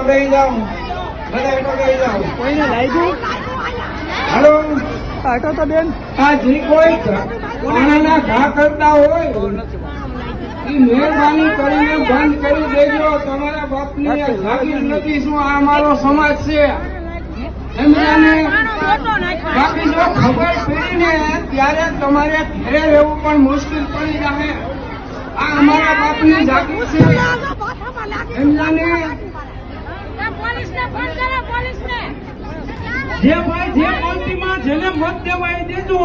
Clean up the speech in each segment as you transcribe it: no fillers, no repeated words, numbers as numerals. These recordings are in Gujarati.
બેસી જાઓ, બધા હેઠો બેસી જાઓ. કોઈને લાગ્યું? હાલો, આટો તો બેન આ જે કોઈ પાણાના ઘા કરતા હોય એ મહેરબાની કરીને બંધ કરી દેજો. તમારા બાપની આ જાગીર નથી. શું આ અમારો સમાજ છે? એમને બાકી જો ખબર પડી ને ત્યારે તમારે ઘરે રહેવું પણ મુશ્કેલ પડી જાય. આ અમારા બાપની જાગીર છે. એમને જે ભાઈ જે પાર્ટીમાં જેને મત દેવાય દેજો.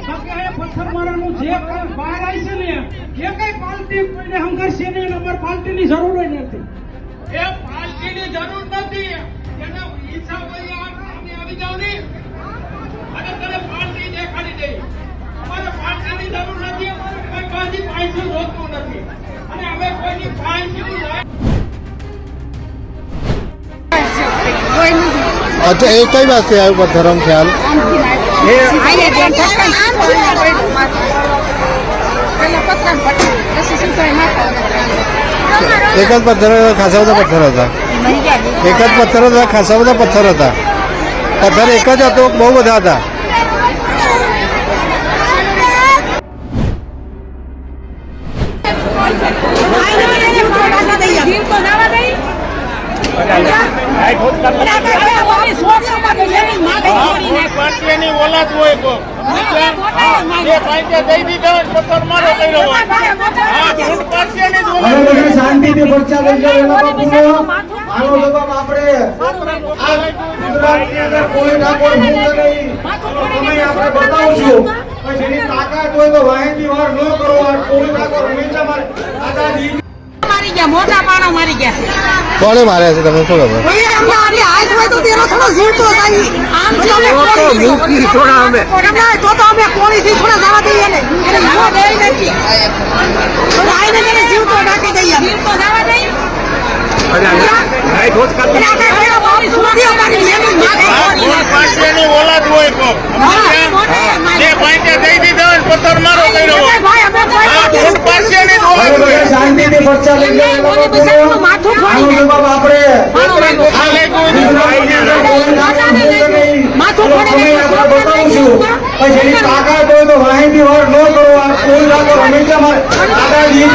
બાકી આ પથ્થરમારાનું જે કઈ બહાર આવી છે ને એ કઈ પાર્ટી કોઈને હંગરશે નહીં. અમારે પાર્ટીની જરૂર જ નથી. એ પાર્ટીની જરૂર નથી. એને ઈચ્છા હોય આવી જાવ ને અને તને પાર્ટી દેખાડી દે. અમારે પાર્ટીની જરૂર નથી. અમારે કોઈ બાજી પૈસા જોતું નથી અને અમે કોઈની પૈસા अच्छा एक कई बात से आयो धर्म ख्याल एक ज पत्थर खासा बधा पत्थर था. एक ज पत्थर था, खासा बधा पत्थर था. पत्थर एक ज હતો, બહુ બધા હતા. પાર્ટીની ઓલાદ હોય કો દઈ દીધો પથ્થર મારો કર્યો શાંતિથી પરચા લઈ જાઓ. આનો જવાબ આપણે ગુજરાતની અંદર કોઈ ઠાકોર ભૂલ નહીં આપણે બતાવશું. જેની તાકાત હોય તો વાહેથી વાર ન કરો. કોઈ ઠાકોર હંમેશા મારે આઝાદી મોટા પાણો મારી ગયા છે. કોને માર્યા છે તમને શું ખબર? અમારી હાથ હોય તો તેનો થોડો ઝૂલતો થાય. આમ તો અમે કોણીથી થોડા જવા દઈએ ને એને જવા દે નથી. આઈને તેને જીવતો નાખી દઈએ. જીવતો જવા દઈએ. ઓલાદ હોય કો જે ભાઈ દઈ દીધો પથ્થર મારો કર્યો. શાંતિથી પરચા લઈ જાઓ. આનો જવાબ આપણે બતાવશું. જેની તાકાત હોય તો વાહેથી વાર ન કરો. કોઈ ઠાકોર હંમેશા મારે આઝાદી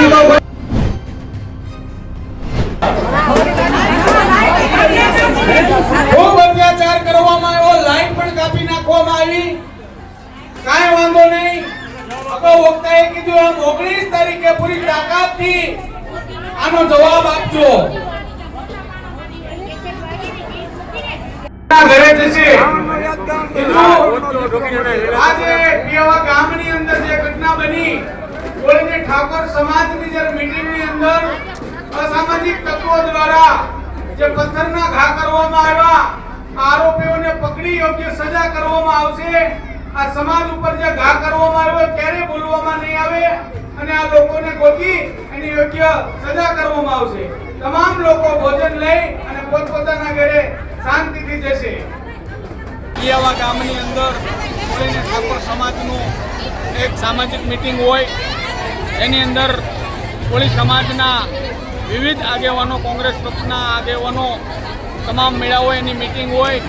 ખૂબ અત્યાચાર કરવામાં આવ્યો. લાઈન પણ કાપી નાખવામાં આવી. કાંઈ વાંધો નહીં. અગાઉ વક્તાએ કીધું એમ 19 તારીખે પૂરી તાકાતથી આનો જવાબ આપજો. ઘરે જશે. આજે પીવા ગામની અંદર જે ઘટના બની, કોળીની ઠાકોર સમાજની જે મીટિંગની અંદર અસામાજિક તત્વો દ્વારા જે પથ્થરના ઘા કરવામાં આવ્યા, આરોપીઓને પકડી યોગ્ય સજા કરવામાં આવશે. આ સમાજ ઉપર જે ઘા કરવામાં આવ્યો ક્યારે બોલવામાં નહીં આવે અને આ લોકોને ગોતી એની યોગ્ય સજા કરવામાં આવશે. તમામ લોકો ભોજન લઈ અને પોતપોતાના ઘરે શાંતિથી જશે. પીવા ગામની અંદર કોળીની ઠાકોર સમાજનું એક સામાજિક મીટિંગ હોય. એની અંદર કોળી સમાજના વિવિધ આગેવાનો, કોંગ્રેસ પક્ષના આગેવાનો તમામ મેળાઓ એની મીટિંગ હોય.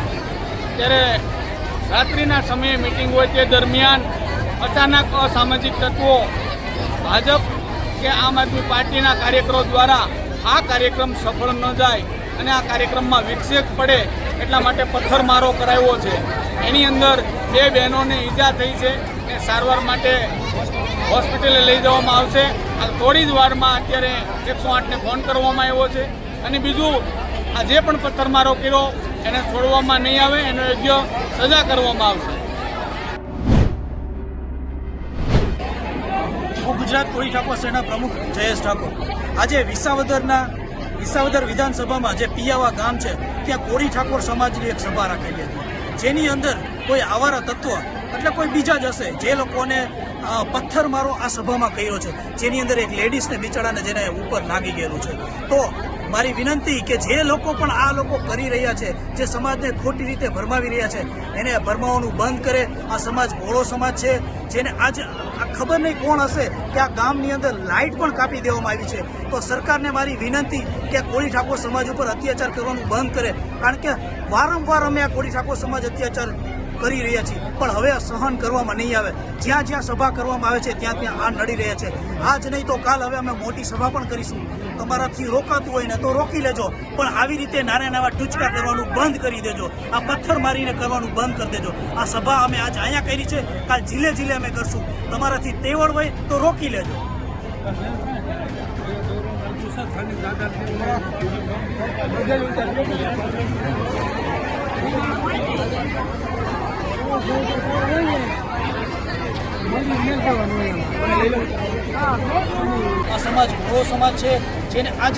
ત્યારે રાત્રિના સમયે મીટિંગ હોય તે દરમિયાન અચાનક અસામાજિક તત્વો ભાજપ કે આમ આદમી પાર્ટીના કાર્યકરો દ્વારા આ કાર્યક્રમ સફળ ન જાય અને આ કાર્યક્રમમાં વિક્ષેપ પડે એટલા માટે પથ્થરમારો કરાયો છે. એની અંદર 2 બહેનોને ઈજા થઈ છે અને સારવાર માટે હોસ્પિટલે લઈ જવામાં આવશે. થોડી જ વારમાં અત્યારે 108ને ફોન કરવામાં આવ્યો છે. અને બીજું, આ જે પણ પથ્થરમારો કર્યો એને છોડવામાં નહીં આવે, એનો યોગ્ય સજા કરવામાં આવશે. હું ગુજરાત કોળી ઠાકોર સેના પ્રમુખ જયેશ ઠાકોર. આજે વિસાવદર વિધાનસભામાં જે પિયાવા ગામ છે ત્યાં કોળી ઠાકોર સમાજની એક સભા રાખેલી હતી, જેની અંદર કોઈ આવારા તત્વ એટલે કોઈ બીજા જ હશે જે લોકોને પથ્થરમારો આ સભામાં કર્યો છે, જેની અંદર એક લેડીઝને બિચારાને જેને ઉપર લાગી ગયેલું છે. તો મારી વિનંતી કે જે લોકો પણ આ લોકો કરી રહ્યા છે, જે સમાજને ખોટી રીતે ભરમાવી રહ્યા છે, એને ભરમાવાનું બંધ કરે. આ સમાજ ભોળો સમાજ છે, જેને આજ આ ખબર નહીં કોણ હશે કે આ ગામની અંદર લાઇટ પણ કાપી દેવામાં આવી છે. તો સરકારને મારી વિનંતી કે કોળી ઠાકોર સમાજ ઉપર અત્યાચાર કરવાનું બંધ કરે, કારણ કે વારંવાર અમે આ કોળી ઠાકોર સમાજ અત્યાચાર કરી રહ્યા છીએ, પણ હવે સહન કરવામાં નહીં આવે. જ્યાં જ્યાં સભા કરવામાં આવે છે ત્યાં ત્યાં આ નડી રહ્યા છે. આજ નહીં તો કાલ હવે અમે મોટી સભા પણ કરીશું. તમારાથી રોકાતું હોય ને તો રોકી લેજો, પણ આવી રીતે નાના નાના ટૂચકા કરવાનું બંધ કરી દેજો. આ પથ્થર મારીને કરવાનું બંધ કરી દેજો. આ સભા અમે આજ અહીંયા કરી છે, કાલ જિલ્લે જિલ્લે અમે કરશું. તમારાથી તેવડ હોય તો રોકી લેજો. આ સમાજ ભોળો સમાજ છે, જેને આજ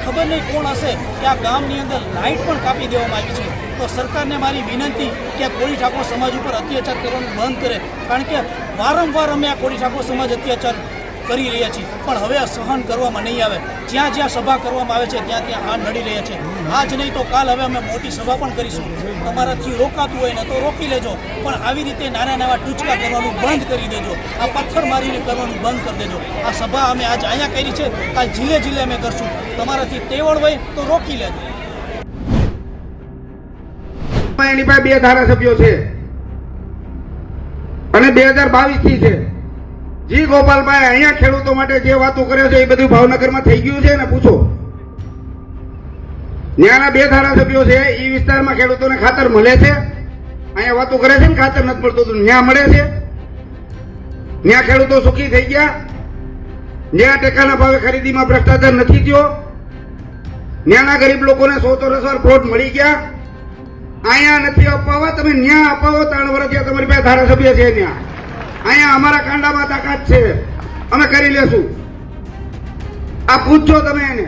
ખબર નહીં કોણ હશે કે આ ગામની અંદર લાઇટ પણ કાપી દેવામાં આવી છે. તો સરકારને મારી વિનંતી કે આ કોળી ઠાકોર સમાજ ઉપર અત્યાચાર કરવાનું બંધ કરે, કારણ કે વારંવાર અમે આ કોળી ઠાકોર સમાજ અત્યાચાર કરી રહ્યા છીએ, પણ હવે આ સહન કરવામાં નહીં આવે. જ્યાં જ્યાં સભા કરવામાં આવે છે ત્યાં ત્યાં આ નડી રહ્યા છે. આજ નહીં તો કાલ હવે અમે મોટી સભા પણ કરીશું. તમારાથી રોકાતું હોય ને તો રોકી લેજો, પણ આવી રીતે નાના નાના ટૂચકા કરવાનું બંધ કરી દેજો. આ પથ્થર મારીને કરવાનું બંધ કરી દેજો. આ સભા અમે આજ અહીંયા કરી છે, કાલ જિલ્લે જિલ્લે અમે કરશું. તમારાથી તેવડ હોય તો રોકી લેજો. એની પાસે 2 ધારાસભ્યો છે અને 2022 થી છે. જી ગોપાલભાઈ અહીંયા ખેડૂતો માટે જે વાતો કરે છે એ બધું ભાવનગરમાં થઈ ગયું છે ને પૂછો. ત્યાંના 2 ધારાસભ્યો છે, એ વિસ્તારમાં ખેડૂતોને ખાતર મળે છે. અહીંયા વાતો કરે છે ને ખાતર નથી મળતું, ત્યાં મળે છે. ત્યાં ખેડૂતો સુખી થઈ ગયા. ત્યાં ટેકાના ભાવે ખરીદીમાં ભ્રષ્ટાચાર નથી થયો. ત્યાંના ગરીબ લોકોને 100 પ્લોટ મળી ગયા. અહીંયા નથી અપાવવા, તમે ન્યા અપાવો. 3 વર્ષ થયા તમારી પાસે ધારાસભ્ય છે ત્યાં. અહીંયા અમારા કાંડામાં તાકાત છે, અમે કરી લેશું. આ પૂછજો તમે એને.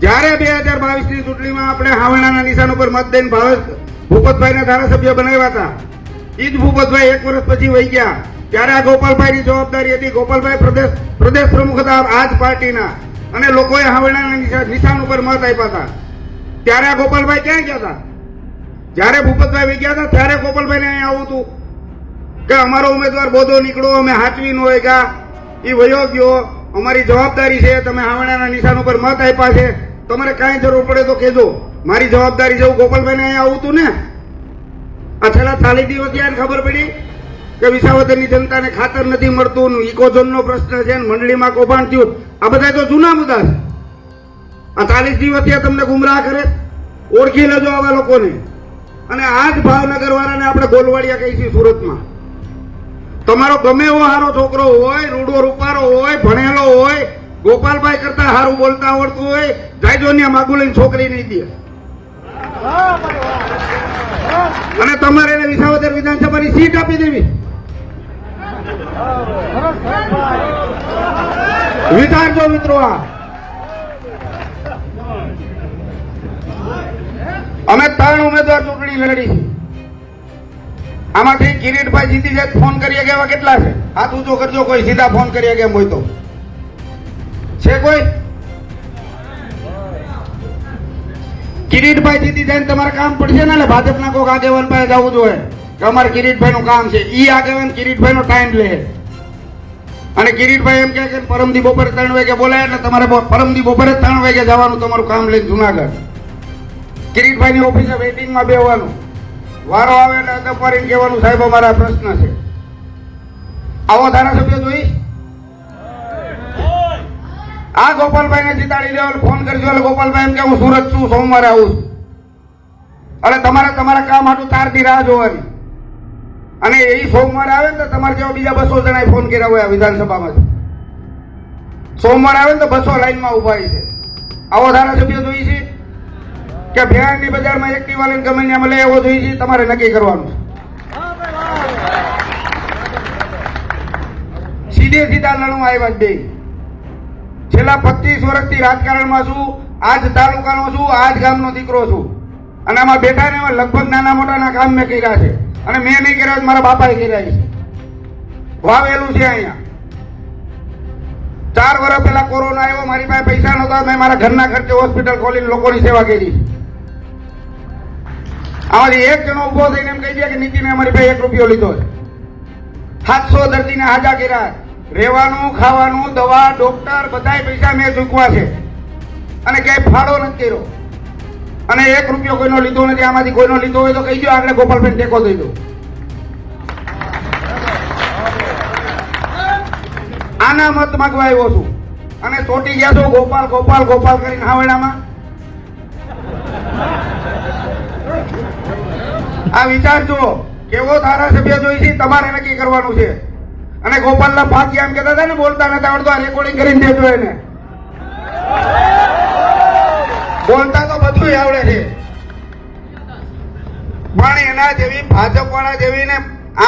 જ્યારે 2022 ની ચૂંટણીમાં આપણે હાવણાના નિશાન ઉપર મત દઈને ભૂપતભાઈને ધારાસભ્ય બનાવ્યા હતા, એ જ ભૂપતભાઈ 1 વર્ષ પછી વહી ગયા. ત્યારે આ ગોપાલભાઈની જવાબદારી હતી. ગોપાલભાઈ પ્રદેશ પ્રમુખ હતા આ જ પાર્ટીના, અને લોકોએ હાવણાના નિશાન ઉપર મત આપ્યા હતા. ત્યારે આ ગોપાલભાઈ ક્યાં ગયા હતા? જ્યારે ભૂપતભાઈ વહી ગયા હતા ત્યારે ગોપાલભાઈને અહીંયા આવું હતું કે અમારો ઉમેદવાર બોધો નીકળો, અમે હાચવી ન હોય ગયા, એ વયો ગયો, અમારી જવાબદારી છે, તમે હાવણાના નિશાન ઉપર મત આપ્યા છે, તમારે કાંઈ જરૂર પડે તો કહેજો, મારી જવાબદારી છે. ગોપાલભાઈને અહીંયા આવું હતું ને. આ છેલ્લા 40 દિવસ ત્યાં ખબર પડી કે વિસાવદરની જનતાને ખાતર નથી મળતું, ઇકોઝોનનો પ્રશ્ન છે, મંડળીમાં કૌભાંડ થયું. આ બધા તો જૂના મુદ્દા છે. આ 40 દિવસ ત્યાં તમને ગુમરાહ કરે. ઓળખી લેજો આવા લોકોને. અને આ જ ભાવનગર વાળાને આપણે ગોલવાડિયા કહીશું સુરતમાં. તમારો ગમે એવો સારો છોકરો હોય, રૂડો રૂપારો હોય, ભણેલો હોય, ગોપાલભાઈ કરતા સારું બોલતા આવડતું હોય, જાયજો ને માગું લઈને છોકરી નહીં દે. અને તમારે એને વિસાવદર વિધાનસભાની સીટ આપી દેવી. વિચારજો મિત્રો. અમે 3 ઉમેદવાર ચૂંટણી લડી છે. આમાંથી કિરીટભાઈ જીતી જાય ફોન કરીએ કે એવા કેટલા છે? હાથ ઊંચો કરજો કોઈ સીધા ફોન કરીએ કેમ હોય તો. છે કોઈ? કિરીટભાઈ જીતી જાય તમારે કામ પડશે ને, એટલે ભાજપના કોઈક આગેવાન પાસે જવું જોઈએ કે અમારે કિરીટભાઈનું કામ છે. ઈ આગેવાન કિરીટભાઈનો ટાઈમ લે. અને કિરીટભાઈ એમ કે પરમદી બપોરે 3 વાગે બોલાય એટલે તમારે પરમદી બપોરે 3 વાગે જવાનું તમારું કામ લઈને જુનાગઢ. કિરીટભાઈની ઓફિસે વેઇટિંગમાં બેસવાનું. વારો આવે એટલે અદપારીને કહેવાનું સાહેબ અમારા પ્રશ્ન છે. આવો ધારાસભ્ય જોઈ. આ ગોપાલભાઈને જીતાડી દેવા ફોન કરજો એટલે ગોપાલભાઈ એમ કે હું સુરત છું, સોમવારે આવું છું. એટલે તમારે તમારા કામ હાટું 4 દી રાહ જોવાની. અને એ સોમવારે આવે ને તો તમારે જેવા બીજા 200 જણાએ ફોન કર્યા હોય વિધાનસભામાં. સોમવારે આવે ને તો 200 લાઈનમાં ઉભા છે. આવો ધારાસભ્ય જોઈ છે કે ભેણની બજારમાં એક્ટિવા લઈને ગમે ત્યાં મળે એવો જોઈ છે. તમારે નક્કી કરવાનું. સીધા લડવા આવ્યા બે. છેલ્લા 25 વર્ષથી રાજકારણમાં છું. આજ તાલુકાનો છું, આજ ગામનો દીકરો છું. અને આમાં બેઠા ને લગભગ નાના મોટાના કામ મેં કર્યા છે. અને મેં નહીં કર્યા, મારા બાપાએ કર્યા છે. વાવેલું છે અહીંયા. 4 વર્ષ પહેલા કોરોના આવ્યો, મારી પાસે પૈસા નહોતા, મેં મારા ઘરના ખર્ચે હોસ્પિટલ ખોલીને લોકોની સેવા કરી. આમાંથી એક જણો ઉભો થઈને એમ કહી દે કે નીતિને અમારી પાસે 1 રૂપિયો લીધો છે. 700 દર્દીને હાજા કર્યા. રહેવાનું, ખાવાનું, દવા, ડોક્ટર બધાય પૈસા મેં ચૂકવા છે અને ક્યાંય ફાળો નથી કર્યો. અને 1 રૂપિયો કોઈનો લીધો નથી. આમાંથી કોઈનો લીધો હોય તો કહી દો, આગળ ગોપાલભાઈ ટેકો દઈ દો. આના મત માંગવા આવ્યો છું અને ચોટી ગયા છો ગોપાલ ગોપાલ ગોપાલ કરીને હાવડામાં. આ વિચારજો, કેવો ધારાસભ્ય જોઈશે તમારે નક્કી કરવાનું છે. અને ગોપાલના ભાગ્ય એમ કહેતા હતા ને, બોલતા નથી આવડતું, આ રેકોર્ડિંગ કરીને દેજો એને. બોલતા તો બધું આવડે છે, પણ એના જેવી ભાજપ વાળા જેવી ને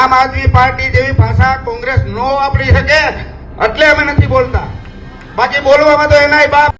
આમ આદમી પાર્ટી જેવી ભાષા કોંગ્રેસ નો વાપરી શકે એટલે અમે નથી બોલતા. બાકી બોલવામાં તો એનાય બાપ.